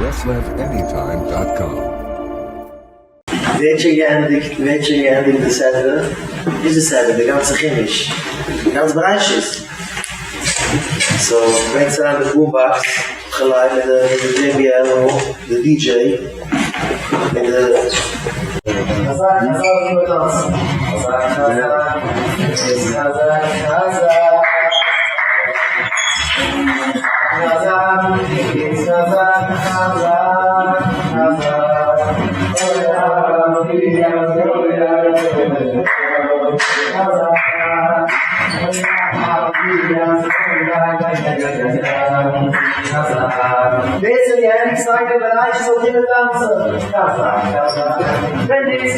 BressLevAnytime.com. Weet je geëindigd de cijfer? Is de cijfer, de ganze chemisch. De ganze bereich is. So, brengt ze aan de boombox, gelijk met de JBL, de DJ. En de... Kazak, moet dansen. Kazak. Deze die eigenlijk zaken bereid is op je dansen. Ben is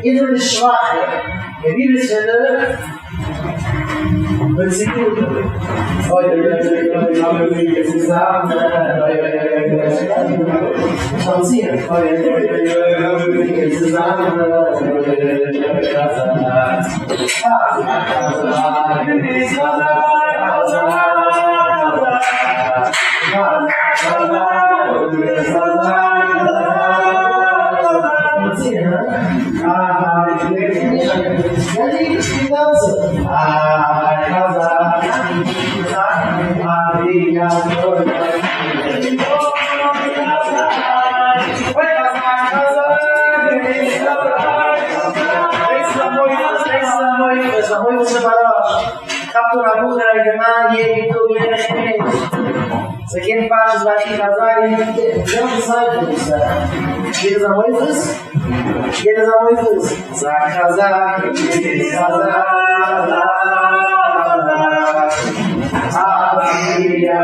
iedere schwache, en wie is verder, bezielt. Kan zien. Você quer partes vai casar e não sabe isso. Eles não vão isso. Eles não vão isso. Vai casar, casar. A filha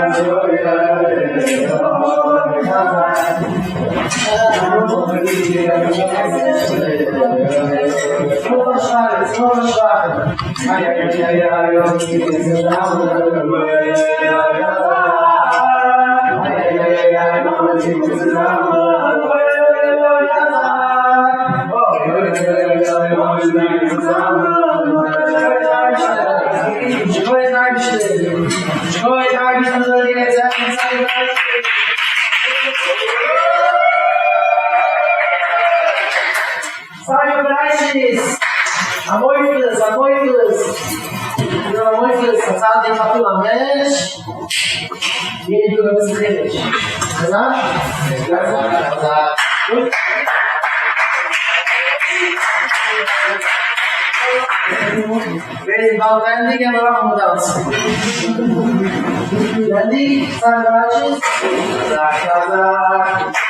Banding and Ramadan. Banding, Sarajes, Zakazak.